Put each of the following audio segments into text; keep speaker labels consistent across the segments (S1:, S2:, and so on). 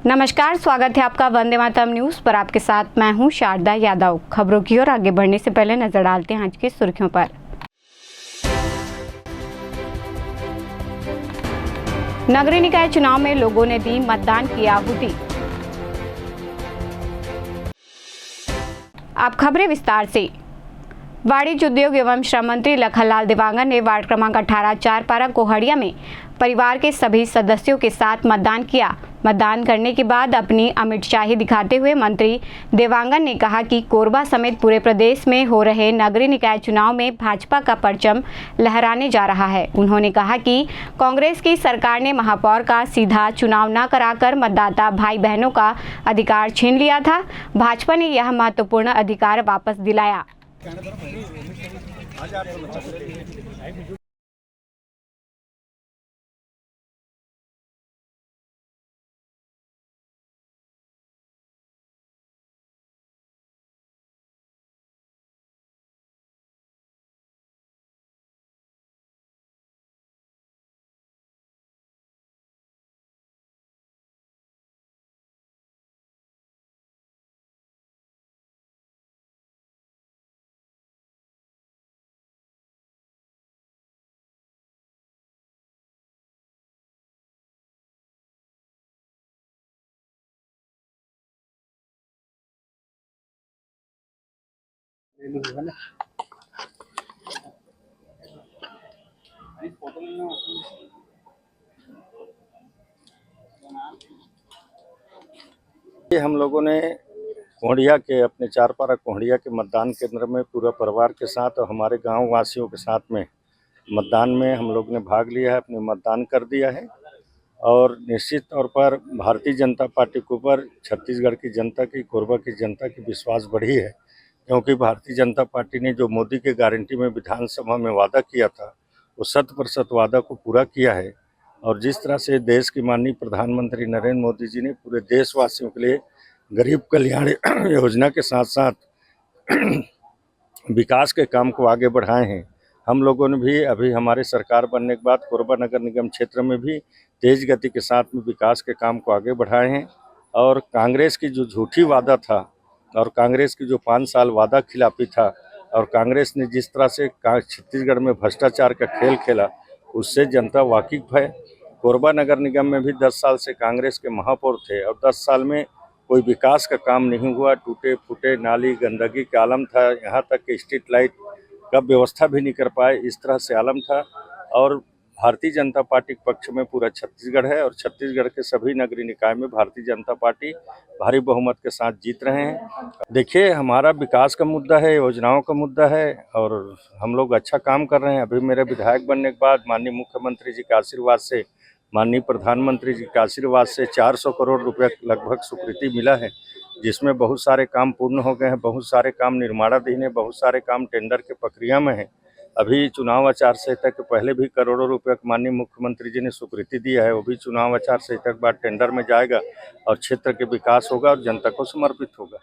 S1: नमस्कार, स्वागत है आपका वंदे मातरम न्यूज़ पर। आपके साथ मैं हूं शारदा यादव। खबरों की ओर आगे बढ़ने से पहले नजर डालते हैं आज की सुर्खियों पर। नगरीय निकाय चुनाव में लोगों ने दी मतदान की आहुति। अब खबरें विस्तार से। वाणिज्य उद्योग एवं श्रम मंत्री लखनलाल देवांगन ने वार्ड क्रमांक 18 चारपारा कोहड़िया में परिवार के सभी सदस्यों के साथ मतदान किया। मतदान करने के बाद अपनी अमितशाही दिखाते हुए मंत्री देवांगन ने कहा कि कोरबा समेत पूरे प्रदेश में हो रहे नगरीय निकाय चुनाव में भाजपा का परचम लहराने जा रहा है। उन्होंने कहा कि कांग्रेस की सरकार ने महापौर का सीधा चुनाव न कराकर मतदाता भाई बहनों का अधिकार छीन लिया था। भाजपा ने यह महत्वपूर्ण अधिकार वापस दिलाया।
S2: हम लोगों ने कोहड़िया के अपने चारपारा कोहड़िया के मतदान केंद्र में पूरा परिवार के साथ और हमारे गांव वासियों के साथ में मतदान में हम लोग ने भाग लिया है, अपने मतदान कर दिया है। और निश्चित तौर पर भारतीय जनता पार्टी के ऊपर छत्तीसगढ़ की जनता की, कोरबा की जनता की विश्वास बढ़ी है, क्योंकि भारतीय जनता पार्टी ने जो मोदी के गारंटी में विधानसभा में वादा किया था वो 100% वादा को पूरा किया है। और जिस तरह से देश की माननीय प्रधानमंत्री नरेंद्र मोदी जी ने पूरे देशवासियों के लिए गरीब कल्याण योजना के साथ साथ विकास के काम को आगे बढ़ाए हैं। हम लोगों ने भी अभी हमारे सरकार बनने के बाद कोरबा नगर निगम क्षेत्र में भी तेज गति के साथ में विकास के काम को आगे बढ़ाए हैं। और कांग्रेस की जो झूठी वादा था और कांग्रेस की जो 5 साल वादा खिलाफी था और कांग्रेस ने जिस तरह से छत्तीसगढ़ में भ्रष्टाचार का खेल खेला, उससे जनता वाकिफ है। कोरबा नगर निगम में भी 10 साल से कांग्रेस के महापौर थे और 10 साल में कोई विकास का काम नहीं हुआ। टूटे फूटे नाली, गंदगी का आलम था, यहाँ तक कि स्ट्रीट लाइट का व्यवस्था भी नहीं कर पाए, इस तरह से आलम था। और भारतीय जनता पार्टी के पक्ष में पूरा छत्तीसगढ़ है और छत्तीसगढ़ के सभी नगरीय निकाय में भारतीय जनता पार्टी भारी बहुमत के साथ जीत रहे हैं। देखिए, हमारा विकास का मुद्दा है, योजनाओं का मुद्दा है और हम लोग अच्छा काम कर रहे हैं। अभी मेरे विधायक बनने के बाद माननीय मुख्यमंत्री जी के आशीर्वाद से, माननीय प्रधानमंत्री जी के आशीर्वाद से 400 करोड़ रुपये लगभग स्वीकृति मिला है, जिसमें बहुत सारे काम पूर्ण हो गए हैं, बहुत सारे काम निर्माणाधीन है, बहुत सारे काम टेंडर के प्रक्रिया में है। अभी चुनाव आचार संहिता के पहले भी करोड़ों रुपये माननीय मुख्यमंत्री जी ने स्वीकृति दिया है, वो भी चुनाव आचार संहिता के बाद टेंडर में जाएगा और क्षेत्र के विकास होगा और जनता को समर्पित होगा।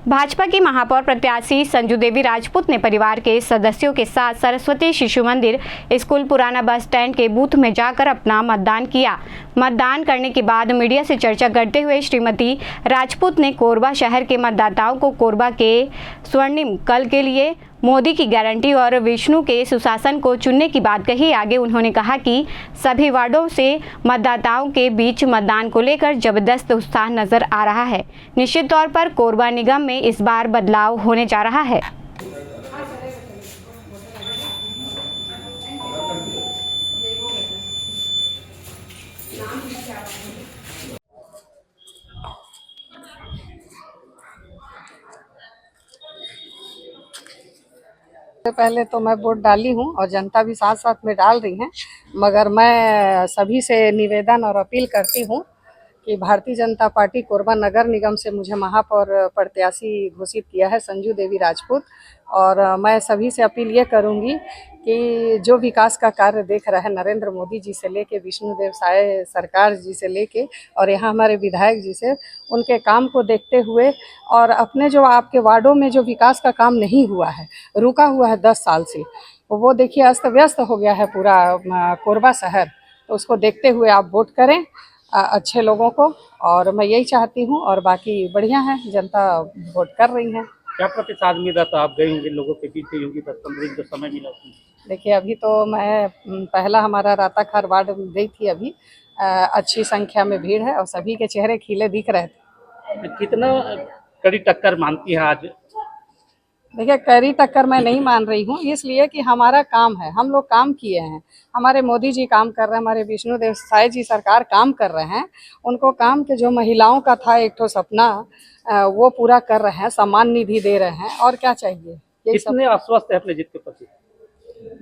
S1: भाजपा की महापौर प्रत्याशी संजू देवी राजपूत ने परिवार के सदस्यों के साथ सरस्वती शिशु मंदिर स्कूल पुराना बस स्टैंड के बूथ में जाकर अपना मतदान किया। मतदान करने के बाद मीडिया से चर्चा करते हुए श्रीमती राजपूत ने कोरबा शहर के मतदाताओं को कोरबा के स्वर्णिम कल के लिए मोदी की गारंटी और विष्णु के सुशासन को चुनने की बात कही। आगे उन्होंने कहा कि सभी वार्डों से मतदाताओं के बीच मतदान को लेकर जबरदस्त उत्साह नजर आ रहा है। निश्चित तौर पर कोरबा निगम में इस बार बदलाव होने जा रहा है।
S3: पहले तो मैं वोट डाली हूं और जनता भी साथ साथ में डाल रही है, मगर मैं सभी से निवेदन और अपील करती हूं कि भारतीय जनता पार्टी कोरबा नगर निगम से मुझे महापौर प्रत्याशी घोषित किया है संजू देवी राजपूत। और मैं सभी से अपील ये करूंगी कि जो विकास का कार्य देख रहे हैं नरेंद्र मोदी जी से लेके विष्णुदेव साय सरकार जी से लेके और यहाँ हमारे विधायक जी से, उनके काम को देखते हुए और अपने जो आपके वार्डों में जो विकास का काम नहीं हुआ है, रुका हुआ है 10 साल से, वो देखिए अस्त व्यस्त हो गया है पूरा कोरबा शहर। तो उसको देखते हुए आप वोट करें अच्छे लोगों को, और मैं यही चाहती हूँ। और बाकी बढ़िया है, जनता वोट कर रही है।
S4: क्या प्रतिसाद मिला? तो आप गए होंगे, लोगों के बीच गई होंगी, 10-15 दिन जो समय मिला उसमें।
S3: देखिए, अभी तो मैं पहला हमारा राताखार वार्ड गई थी अभी। अच्छी संख्या में भीड़ है और सभी के चेहरे खिले दिख रहे थे।
S4: कितना कड़ी टक्कर मानती है आज?
S3: देखिए, कड़ी टक्कर मैं नहीं मान रही हूँ, इसलिए कि हमारा काम है, हम लोग काम किए हैं। हमारे मोदी जी काम कर रहे हैं, हमारे विष्णुदेव साय जी सरकार काम कर रहे हैं। उनको काम के जो महिलाओं का था एक ठो सपना, वो पूरा कर रहे हैं, सम्मान निधि दे रहे हैं, और क्या चाहिए। यही सब।
S4: कितने आश्वस्त है अपने जीत के प्रति?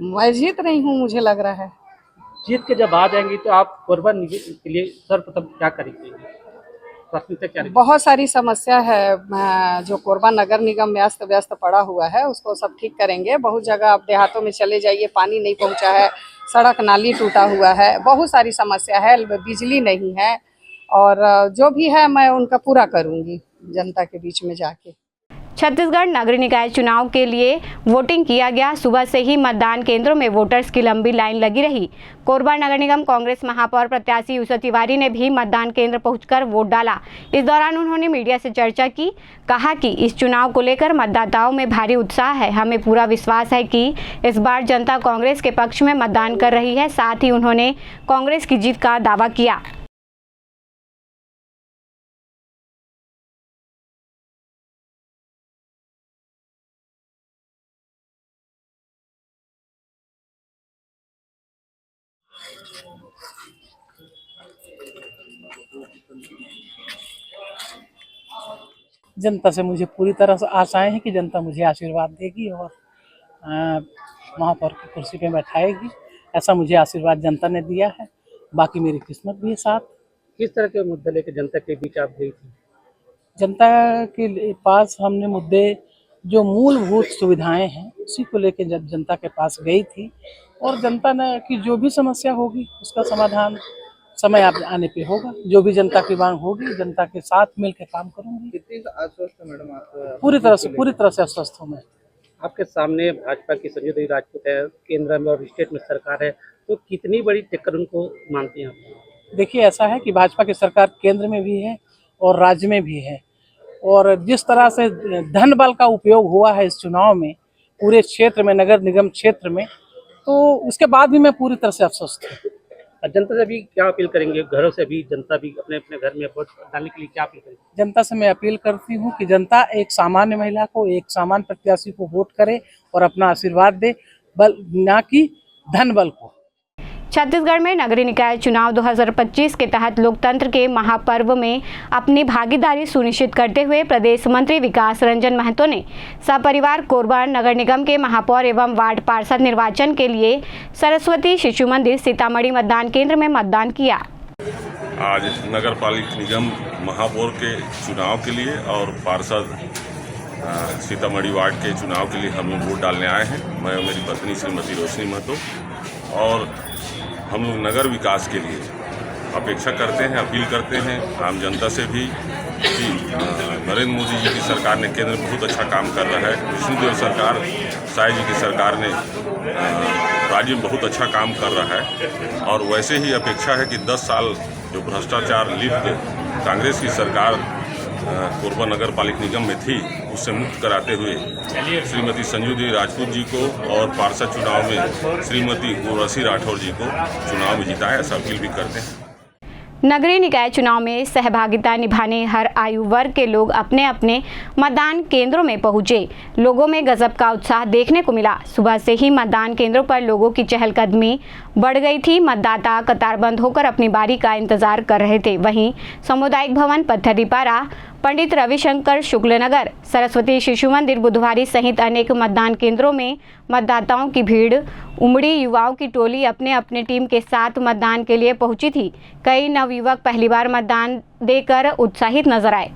S3: मैं जीत रही हूँ, मुझे लग रहा है।
S4: जीत के जब आ जाएंगी तो आप कोरबा के लिए सर्वप्रथम क्या करेंगे? प्राथमिकता क्या रहेगी?
S3: बहुत सारी समस्या है, जो कोरबा नगर निगम में अस्त व्यस्त पड़ा हुआ है, उसको सब ठीक करेंगे। बहुत जगह आप देहातों में चले जाइए, पानी नहीं पहुंचा है, सड़क नाली टूटा हुआ है, बहुत सारी समस्या है, बिजली नहीं है, और जो भी है मैं उनका पूरा करूंगी जनता के बीच में जाके।
S1: छत्तीसगढ़ नगरीय निकाय चुनाव के लिए वोटिंग किया गया। सुबह से ही मतदान केंद्रों में वोटर्स की लंबी लाइन लगी रही। कोरबा नगर निगम कांग्रेस महापौर प्रत्याशी उषा तिवारी ने भी मतदान केंद्र पहुंचकर वोट डाला। इस दौरान उन्होंने मीडिया से चर्चा की। कहा कि इस चुनाव को लेकर मतदाताओं में भारी उत्साह है। हमें पूरा विश्वास है कि इस बार जनता कांग्रेस के पक्ष में मतदान कर रही है। साथ ही उन्होंने कांग्रेस की जीत का दावा किया।
S5: जनता से मुझे पूरी तरह से आशाएं हैं कि जनता मुझे आशीर्वाद देगी और महापौर की कुर्सी पे बैठाएगी। ऐसा मुझे आशीर्वाद जनता ने दिया है। बाकी मेरी किस्मत भी है साथ।
S4: किस तरह के मुद्दे लेकर जनता के बीच आप गई थी?
S5: जनता के पास हमने मुद्दे, जो मूलभूत सुविधाएं हैं, उसी को लेकर जब जनता के पास गई थी, और जनता ने की जो भी समस्या होगी उसका समाधान समय आने पे होगा। जो भी जनता की मांग होगी, जनता के साथ मिलकर काम करूंगी।
S6: कितनी आश्वस्त है मैडम आप?
S5: पूरी तरह से आश्वस्त हूँ मैं।
S4: आपके सामने भाजपा की संजय देवी राजपूत है, केंद्र में और स्टेट में सरकार है, तो कितनी बड़ी टक्कर उनको मानती हैं आप?
S5: देखिए, ऐसा है कि भाजपा की सरकार केंद्र में भी है और राज्य में भी है, और जिस तरह से धन बल का उपयोग हुआ है इस चुनाव में पूरे क्षेत्र में, नगर निगम क्षेत्र में, तो उसके बाद भी मैं पूरी तरह से आश्वस्त हूँ।
S4: जनता से भी क्या अपील करेंगे? घरों से भी जनता भी अपने अपने घर में वोट डालने के लिए क्या अपील करेंगे?
S5: जनता से मैं अपील करती हूँ कि जनता एक सामान्य महिला को, एक सामान्य प्रत्याशी को वोट करे और अपना आशीर्वाद दे, बल ना कि धन बल को।
S1: छत्तीसगढ़ में नगरीय निकाय चुनाव 2025 के तहत लोकतंत्र के महापर्व में अपनी भागीदारी सुनिश्चित करते हुए प्रदेश मंत्री विकास रंजन महतो ने सपरिवार कोरबा नगर निगम के महापौर एवं वार्ड पार्षद निर्वाचन के लिए सरस्वती शिशु मंदिर सीतामढ़ी मतदान केंद्र में मतदान किया।
S7: आज नगर पालिका निगम महापौर के चुनाव के लिए और पार्षद सीतामढ़ी वार्ड के चुनाव के लिए हम लोग वोट डालने आए हैं। मैं और मेरी पत्नी श्रीमती रोशनी महतो, और हम लोग नगर विकास के लिए अपेक्षा करते हैं, अपील करते हैं आम जनता से भी कि नरेंद्र मोदी जी की सरकार ने केंद्र में बहुत अच्छा काम कर रहा है। विष्णुदेव सरकार साय जी की सरकार ने राज्य में बहुत अच्छा काम कर रहा है, और वैसे ही अपेक्षा है कि 10 साल जो भ्रष्टाचार लिप्त कांग्रेस की सरकार कोरबा नगर पालिका निगम में थी, उससे मुक्त कराते हुए श्रीमती संजय देवी राजपूत जी को और पार्षद चुनाव में श्रीमती उर्वशी राठौर जी को चुनाव में जिताया, ऐसा अपील भी करते हैं।
S1: नगरीय निकाय चुनाव में सहभागिता निभाने हर आयु वर्ग के लोग अपने अपने मतदान केंद्रों में पहुंचे। लोगों में गजब का उत्साह देखने को मिला। सुबह से ही मतदान केंद्रों पर लोगों की चहलकदमी बढ़ गई थी। मतदाता कतारबंद होकर अपनी बारी का इंतजार कर रहे थे। वहीं सामुदायिक भवन, पत्थरदीपारा, पंडित रविशंकर शुक्ल नगर, सरस्वती शिशु मंदिर, बुधवारी सहित अनेक मतदान केंद्रों में मतदाताओं की भीड़ उमड़ी। युवाओं की टोली अपने अपने टीम के साथ मतदान के लिए पहुंची थी। कई नवयुवक पहली बार मतदान देकर उत्साहित नजर आए।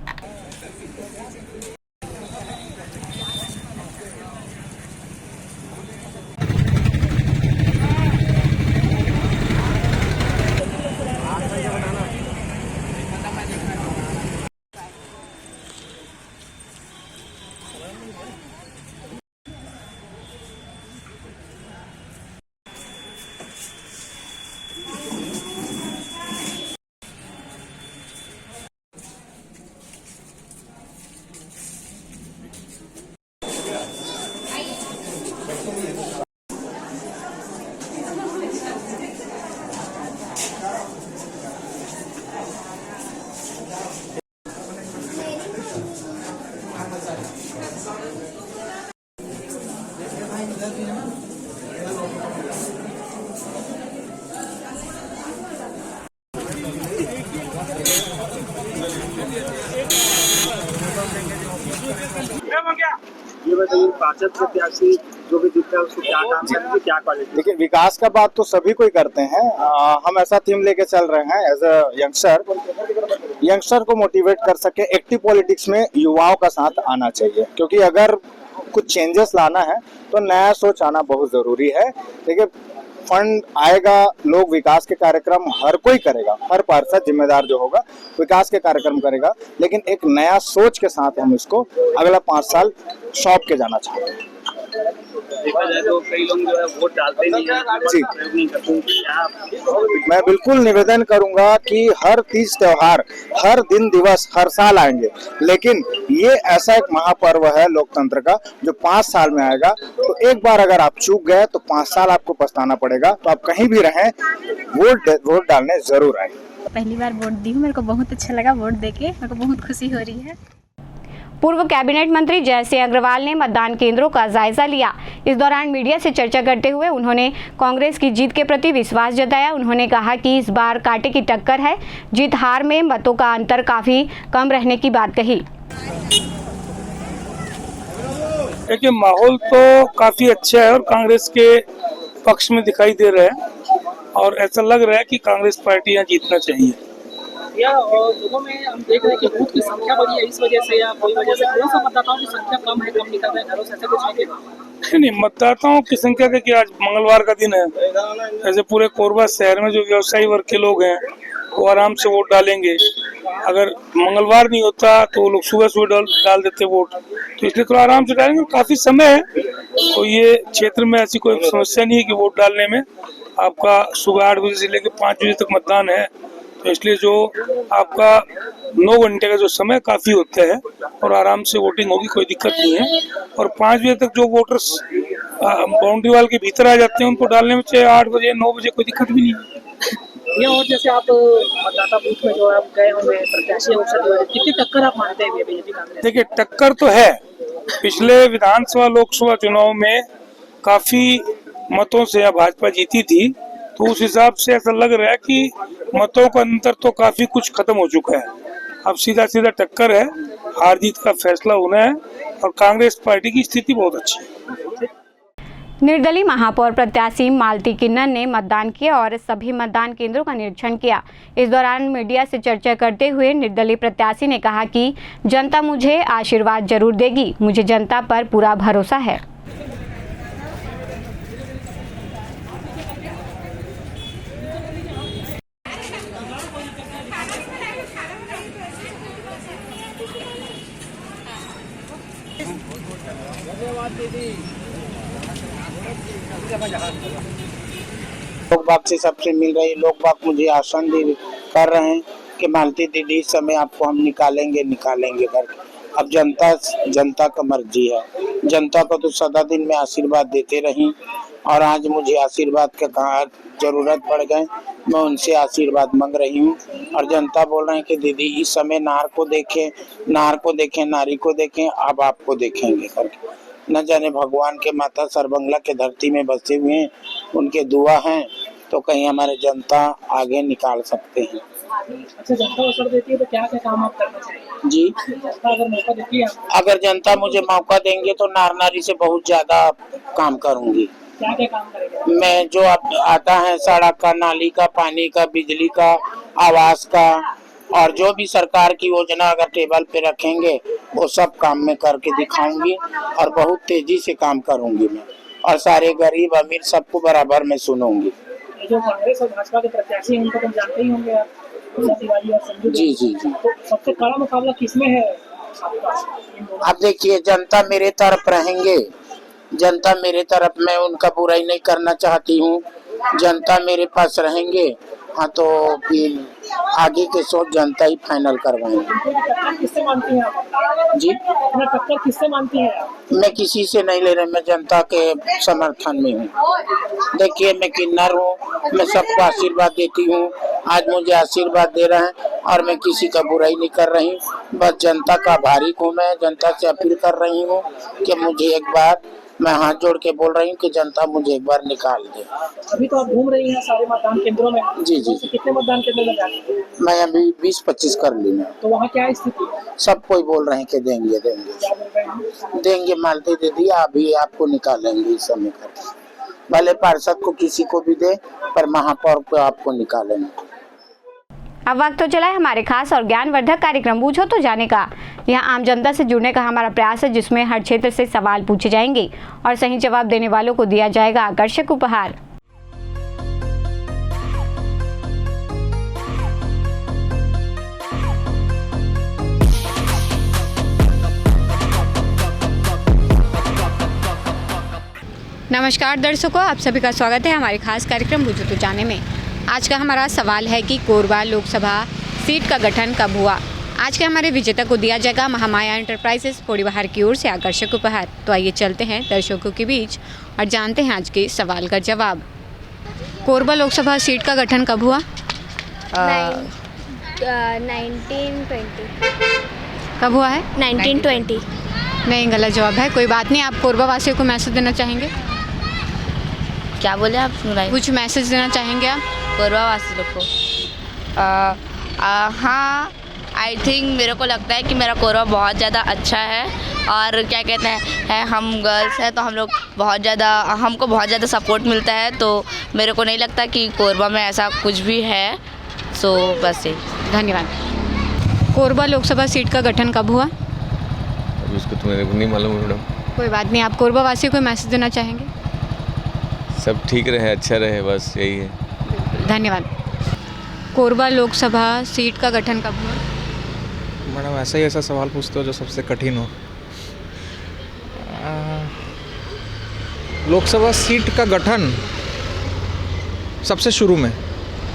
S6: हुए तो ये पार्षद प्रत्याशी जो भी जीतता है उसको क्या काम करते हैं, क्या क्वालिटी?
S8: देखिए, विकास का बात तो सभी कोई करते हैं। हम ऐसा थीम लेके चल रहे हैं एज अ यंगस्टर को मोटिवेट कर सके। एक्टिव पॉलिटिक्स में युवाओं का साथ आना चाहिए, क्योंकि अगर कुछ चेंजेस लाना है तो नया सोच आना बहुत जरूरी है। देखिए, फंड आएगा, लोग विकास के कार्यक्रम हर कोई करेगा, हर पार्षद जिम्मेदार जो होगा विकास के कार्यक्रम करेगा, लेकिन एक नया सोच के साथ हम इसको अगला 5 साल सौंप के जाना चाहते हैं।
S6: देखा जाए तो कई लोग जो है वोट डालते नहीं है,
S8: जी।
S6: प्रयोग नहीं करते हैं। क्या
S8: मैं बिल्कुल निवेदन करूंगा कि हर तीज त्योहार, हर दिन दिवस हर साल आएंगे, लेकिन ये ऐसा एक महापर्व है लोकतंत्र का जो 5 साल में आएगा। तो एक बार अगर आप चूक गए तो 5 साल आपको पछताना पड़ेगा। तो आप कहीं भी रहें, वोट डालने जरूर आए।
S9: पहली बार वोट दी हूँ, मेरे को बहुत अच्छा लगा वोट देके, मेरे को बहुत खुशी हो रही है।
S1: पूर्व कैबिनेट मंत्री जय सिंह अग्रवाल ने मतदान केंद्रों का जायजा लिया। इस दौरान मीडिया से चर्चा करते हुए उन्होंने कांग्रेस की जीत के प्रति विश्वास जताया। उन्होंने कहा कि इस बार कांटे की टक्कर है, जीत हार में मतों का अंतर काफी कम रहने की बात कही।
S10: देखिए, माहौल तो काफी अच्छा है और कांग्रेस के पक्ष में दिखाई दे रहा है और ऐसा लग रहा है कि कांग्रेस पार्टी यहाँ जीतना चाहिए।
S4: या और दोनों में हम देख रहे हैं कि बूथ की संख्या बढ़ी है, इस वजह से या कोई वजह से थोड़ा सा मतदाताओं की संख्या कम है, कम निकल रहे हैं घरों से, ऐसा कुछ है क्या?
S10: नहीं, मतदाताओं की संख्या देखिए, आज मंगलवार का दिन है, ऐसे पूरे कोरबा शहर में जो व्यवसायी वर्ग के लोग हैं वो आराम से वोट डालेंगे। अगर मंगलवार नहीं होता तो लोग सुबह सुबह डाल देते वोट, तो इसलिए थोड़ा आराम से डालेंगे, काफी समय है। तो ये क्षेत्र में ऐसी कोई समस्या नहीं है कि वोट डालने में। आपका सुबह 8 बजे से लेकर 5 बजे तक मतदान है, तो इसलिए जो आपका 9 घंटे का जो समय काफी होता है और आराम से वोटिंग होगी, कोई दिक्कत नहीं है। और 5 बजे तक जो वोटर्स बाउंड्री वाल के भीतर आ जाते हैं उनको डालने में चाहे 8 बजे 9 बजे कोई दिक्कत भी नहीं है।
S4: ये और जैसे आप मतदाता बूथ में जो आप गए होंगे, प्रत्याशी अवसर कितनी टक्कर आप मानते हैं बीजेपी कांग्रेस?
S10: देखिए, टक्कर तो है। पिछले विधानसभा लोकसभा चुनाव में काफी मतों से भाजपा जीती थी, तो उस हिसाब से ऐसा लग रहा है कि मतों का अंतर तो काफी कुछ खत्म हो चुका है। अब सीधा सीधा टक्कर है, हार जीत का फैसला होना है और कांग्रेस पार्टी की स्थिति बहुत अच्छी है।
S1: निर्दलीय महापौर प्रत्याशी मालती किन्नर ने मतदान किया और सभी मतदान केंद्रों का निरीक्षण किया। इस दौरान मीडिया से चर्चा करते हुए निर्दलीय प्रत्याशी ने कहा कि जनता मुझे आशीर्वाद जरूर देगी, मुझे जनता पर पूरा भरोसा है।
S11: लोग बाग से सबसे मिल रही, लोग बाग मुझे आश्वासन दे कर रहे हैं कि मालती दीदी इस समय आपको हम निकालेंगे करके। अब जनता का मर्जी है। जनता को तो सदा दिन में आशीर्वाद देते रही और आज मुझे आशीर्वाद का जरूरत पड़ गए, मैं उनसे आशीर्वाद मांग रही हूँ। और जनता बोल रहे हैं कि दीदी इस समय नार को देखें, नारी को देखें, अब आपको देखेंगे करके। न जाने भगवान के माता सरबंगला के धरती में बसे हुए हैं, उनके दुआ हैं तो कहीं हमारे जनता आगे निकाल सकते हैं।
S4: अच्छा, जनता अवसर देती है तो क्या क्या काम आप करना चाहिए?
S11: जी,
S4: जनता अगर मौका देती है,
S11: अगर जनता मुझे मौका देंगे तो नारी से बहुत ज्यादा काम करूंगी।
S4: क्या क्या काम करेगा?
S11: मैं जो आता है सड़क का, नाली का, पानी का, बिजली का, आवास का और जो भी सरकार की योजना अगर टेबल पे रखेंगे वो सब काम में करके दिखाऊंगी और बहुत तेजी से काम करूंगी मैं, और सारे गरीब अमीर सबको बराबर में सुनूंगी।
S4: जो कांग्रेस और भाजपा के प्रत्याशी हैं उनको तो जानते ही होंगे आप, तिवारी और संजू।
S11: जी जी जी।
S4: तो सबसे कड़ा मुकाबला किसमें है आपका?
S11: अब देखिए, जनता मेरे तरफ रहेंगे, जनता मेरे तरफ, मैं उनका बुराई नहीं करना चाहती हूँ। जनता मेरे पास रहेंगे, हाँ तो फिर आगे के सोच जनता ही फाइनल करवाएंगे।
S4: टक्कर किससे मानती हैं आप?
S11: जी,
S4: अपना टक्कर किससे मानती हैं आप?
S11: मैं किसी से नहीं ले रहा, मैं जनता के समर्थन में हूँ। देखिए, मैं किन्नर हूँ, मैं सबको आशीर्वाद देती हूँ। आज मुझे आशीर्वाद दे रहे हैं और मैं किसी का बुराई नहीं कर रही, बस जनता का आभारी हूँ। मैं जनता से अपील कर रही हूँ कि मुझे एक बार मैं हाथ जोड़ के बोल रही हूँ कि जनता मुझे एक बार निकाल दे।
S4: अभी तो आप घूम रही हैं सारे मतदान केंद्रों में।
S11: जी जी।
S4: तो कितने मतदान केंद्र में जाएंगे?
S11: मैं अभी 20-25 कर ली मैं।
S4: तो वहाँ क्या स्थिति?
S11: सब कोई बोल रहे हैं कि देंगे देंगे देंगे, मालती दीदी अभी आपको निकालेंगे इस समय करके, भले पार्षद को किसी को भी दे पर महापौर को आपको निकालेंगे।
S1: अब वक्त तो चला है हमारे खास और ज्ञानवर्धक कार्यक्रम पूछो तो जाने का। यह आम जनता से जुड़ने का हमारा प्रयास है, जिसमें हर क्षेत्र से सवाल पूछे जाएंगे और सही जवाब देने वालों को दिया जाएगा आकर्षक उपहार। नमस्कार दर्शकों, आप सभी का स्वागत है हमारे खास कार्यक्रम पूछो तो जाने में। आज का हमारा सवाल है कि कोरबा लोकसभा सीट का गठन कब हुआ। आज के हमारे विजेता को दिया जाएगा महामाया एंटरप्राइजेस पोड़ीबाहर की ओर से आकर्षक उपहार। तो आइए चलते हैं दर्शकों के बीच और जानते हैं आज के सवाल का जवाब। कोरबा लोकसभा सीट का गठन कब हुआ?
S9: 1920।
S1: कब हुआ है?
S9: 1920।
S1: नहीं, गलत जवाब है। कोई बात नहीं, आप कोरबा वासियों को मैसेज देना चाहेंगे?
S9: क्या बोले आप? सुनाइए।
S1: कुछ मैसेज देना चाहेंगे आप
S9: कोरबा वासी लोग को? हाँ, आई थिंक मेरे को लगता है कि मेरा कोरबा बहुत ज़्यादा अच्छा है और क्या कहते हैं हम गर्ल्स हैं तो हम लोग हमको बहुत ज़्यादा सपोर्ट मिलता है, तो मेरे को नहीं लगता कि कोरबा में ऐसा कुछ भी है। सो बस ये।
S1: धन्यवाद। कोरबा लोकसभा सीट का गठन कब हुआ?
S12: उसको तो मेरे को नहीं मालूम मैडम।
S1: कोई बात नहीं, आप कोरबा वासियों को मैसेज देना चाहेंगे?
S12: सब ठीक रहे, अच्छा रहे, बस यही है।
S1: धन्यवाद। कोरबा लोकसभा सीट का गठन कब हुआ?
S13: मैडम ऐसा सवाल पूछते हो जो सबसे कठिन हो। लोकसभा सीट का गठन सबसे शुरू में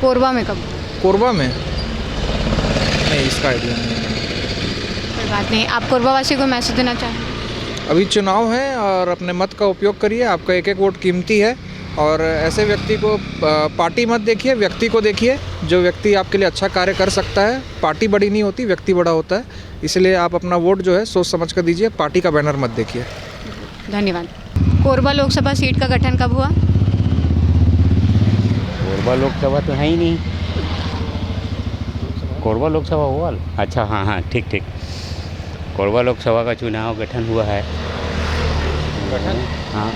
S1: कोरबा में कब?
S13: कोरबा में नहीं, इसका आइडिया नहीं है।
S1: कोई बात नहीं, आप कोरबा वासियों को मैसेज देना चाहेंगे?
S13: अभी चुनाव है और अपने मत का उपयोग करिए, आपका एक एक वोट कीमती है और ऐसे व्यक्ति को पार्टी मत देखिए, व्यक्ति को देखिए। जो व्यक्ति आपके लिए अच्छा कार्य कर सकता है, पार्टी बड़ी नहीं होती, व्यक्ति बड़ा होता है, इसलिए आप अपना वोट जो है सोच समझ कर दीजिए, पार्टी का बैनर मत देखिए।
S1: धन्यवाद। कोरबा लोकसभा सीट का गठन कब हुआ?
S14: कोरबा लोकसभा तो है ही नहीं। कोरबा लोकसभा हुआ? अच्छा, हाँ ठीक। कोरबा लोकसभा का चुनाव गठन हुआ है। गठन? हाँ,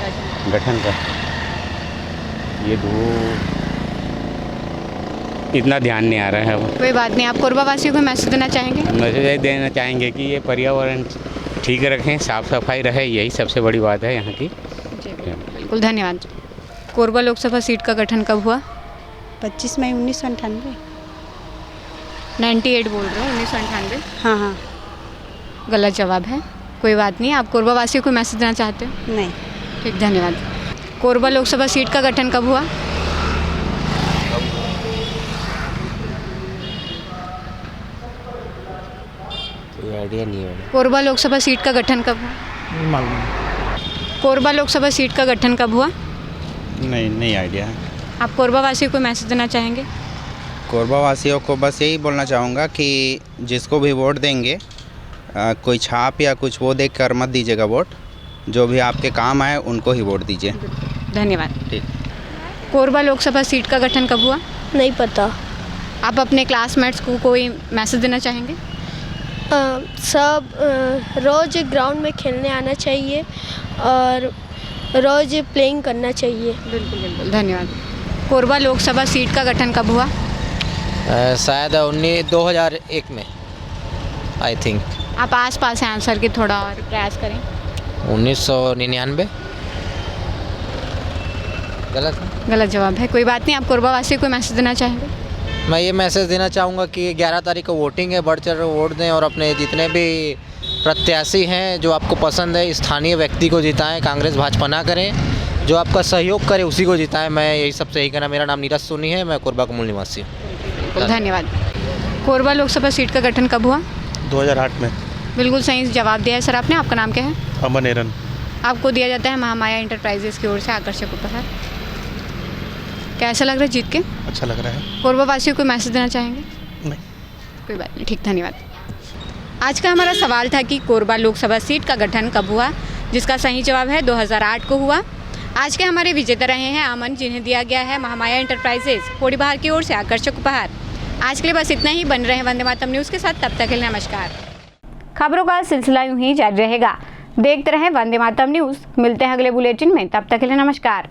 S14: गठन का ये इतना ध्यान नहीं आ रहा है।
S1: कोई बात नहीं, आप कोरबा वासियों को मैसेज देना चाहेंगे?
S14: मैसेज देना चाहेंगे कि ये पर्यावरण ठीक रखें, साफ सफाई रहे, यही सबसे बड़ी बात है यहाँ की।
S1: बिल्कुल, धन्यवाद। कोरबा लोकसभा सीट का गठन कब हुआ?
S15: 25 मई 1998।
S1: 98 बोल रहे हो? 1998?
S15: हाँ।
S1: गलत जवाब है। कोई बात नहीं, आप कोरबा वासियों को मैसेज देना चाहते हो?
S15: नहीं।
S1: ठीक, धन्यवाद। कोरबा लोकसभा सीट का गठन कब हुआ?
S14: कोई आइडिया नहीं है।
S1: कोरबा लोकसभा सीट का गठन कब हुआ?
S13: मालूम।
S1: कोरबा लोकसभा सीट का गठन कब हुआ?
S13: नहीं आइडिया है।
S1: आप कोरबा वासियों को मैसेज देना चाहेंगे?
S16: कोरबा वासियों को बस यही बोलना चाहूँगा कि जिसको भी वोट देंगे कोई छाप या कुछ वो देख कर मत दीजिएगा वोट, जो भी आपके काम आए उनको ही वोट दीजिए।
S1: धन्यवाद।
S16: ठीक।
S1: कोरबा लोकसभा सीट का गठन कब हुआ?
S9: नहीं पता।
S1: आप अपने क्लासमेट्स को कोई मैसेज देना चाहेंगे?
S9: सब रोज़ ग्राउंड में खेलने आना चाहिए और रोज़ प्लेइंग करना चाहिए।
S1: बिल्कुल, धन्यवाद। कोरबा लोकसभा सीट का गठन कब हुआ?
S17: शायद 2001 में, आई थिंक।
S1: आप आसपास हैं आंसर के, थोड़ा और प्रयास करें।
S17: 1999।
S1: गलत जवाब है। कोई बात नहीं, आप कोरबा वासियों को मैसेज देना चाहेंगे?
S17: मैं ये मैसेज देना चाहूँगा कि 11 तारीख को वोटिंग है, बढ़ चढ़ वोट दें और अपने जितने भी प्रत्याशी हैं जो आपको पसंद है, स्थानीय व्यक्ति को जिताएं, कांग्रेस भाजपा ना करें, जो आपका सहयोग करे उसी को जिताएं। मैं यही सबसे यही कहना। मेरा नाम नीरज सोनी है, मैं कोरबा का मूल निवासी हूँ।
S1: धन्यवाद। कोरबा लोकसभा सीट का गठन कब हुआ?
S13: 2008 में।
S1: बिल्कुल सही जवाब दिया है सर आपने। आपका नाम क्या है?
S13: अमन एरन।
S1: आपको दिया जाता है महामाया एंटरप्राइजेस की ओर से आकर्षक उपहार। कैसा लग रहा है जीत के?
S13: अच्छा लग रहा है।
S1: कोरबा वासियों को मैसेज देना चाहेंगे?
S13: नहीं।
S1: कोई बात नहीं, ठीक, धन्यवाद। आज का हमारा सवाल था कि कोरबा लोकसभा सीट का गठन कब हुआ। जिसका सही जवाब है 2008 को हुआ। आज के हमारे विजेता रहे हैं अमन, जिन्हें दिया गया है महामाया एंटरप्राइजेज पोड़ीबाहर की ओर से आकर्षक उपहार। आज के लिए बस इतना ही। बन रहे हैं वंदे मातरम न्यूज़ के साथ, तब तक के लिए नमस्कार। खबरों का सिलसिला यूं ही जारी रहेगा। देखते रहें वंदे मातरम न्यूज़। मिलते हैं अगले बुलेटिन में, तब तक के लिए नमस्कार।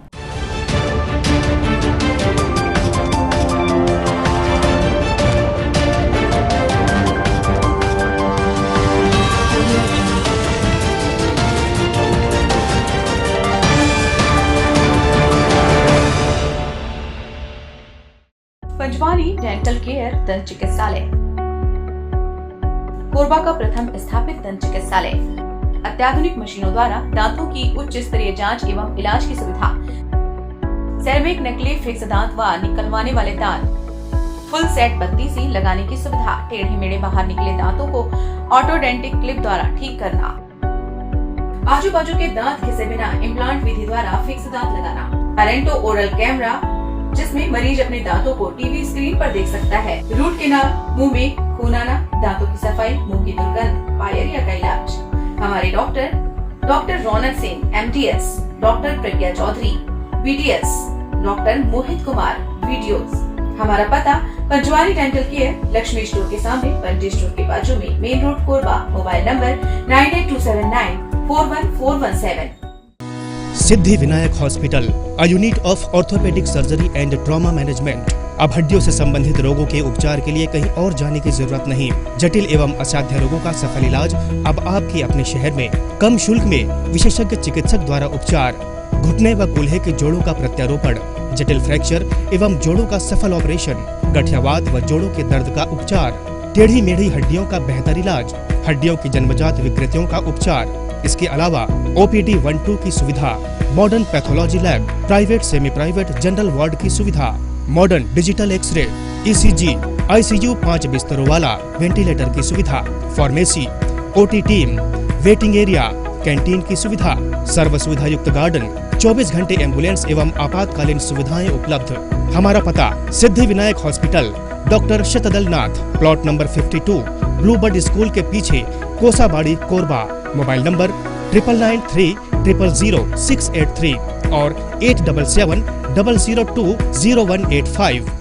S18: पंजवानी डेंटल केयर दंत चिकित्सालय, कोरबा का प्रथम स्थापित दंत चिकित्सालय। अत्याधुनिक मशीनों द्वारा दांतों की उच्च स्तरीय जांच एवं इलाज की सुविधा। सेरेमिक नकली फिक्स दांत व निकलवाने वाले दांत, फुल सेट बत्ती सी लगाने की सुविधा। टेढ़े मेढ़े बाहर निकले दांतों को ऑटोडेंटिक क्लिप द्वारा ठीक करना। आजू बाजू के दांत घिसे बिना इम्प्लांट विधि द्वारा फिक्स दांत लगाना। पेरेंटो ओरल कैमरा, जिसमें मरीज अपने दांतों को टीवी स्क्रीन पर देख सकता है। रूट केनाल, मुंह में खून आना, दांतों की सफाई, मुंह की दुर्गंध, पायरिया का इलाज। हमारे डॉक्टर रौनक सिंह MDS, डॉक्टर प्रज्ञा Chaudhary BDS, doctor Mohit Kumar VDOs। हमारा पता Panjwani dental care, Lakshmi store के सामने, पंजी स्टोर के बाजू में, main road Korba. Mobile number 9827941417।
S19: Siddhi Vinayak hospital, a unit of orthopaedic surgery and trauma management. अब हड्डियों से संबंधित रोगों के उपचार के लिए कहीं और जाने की जरूरत नहीं। जटिल एवं असाध्य रोगों का सफल इलाज अब आपके अपने शहर में। कम शुल्क में विशेषज्ञ चिकित्सक द्वारा उपचार। घुटने व कूल्हे के जोड़ों का प्रत्यारोपण, जटिल फ्रैक्चर एवं जोड़ों का सफल ऑपरेशन, गठियावात व जोड़ों के दर्द का उपचार, टेढ़ी मेढ़ी हड्डियों का बेहतर इलाज, हड्डियों की जन्मजात विकृतियों का उपचार। इसके अलावा OPD 1-2 की सुविधा, modern pathology lab, private semi private general ward की सुविधा, modern digital x-ray, ECG, ICU 5 बिस्तरों वाला वेंटिलेटर की सुविधा, pharmacy, OT team, waiting area, canteen की सुविधा, सर्व सुविधा युक्त गार्डन, 24 घंटे एम्बुलेंस एवं आपातकालीन सुविधाएं उपलब्ध। हमारा पता सिद्धि विनायक हॉस्पिटल, डॉक्टर शतदल नाथ, प्लॉट नंबर 52, ब्लूबर्ड स्कूल के पीछे, कोसाबाड़ी, कोरबा। मोबाइल नंबर 9993000683 और 8770020185।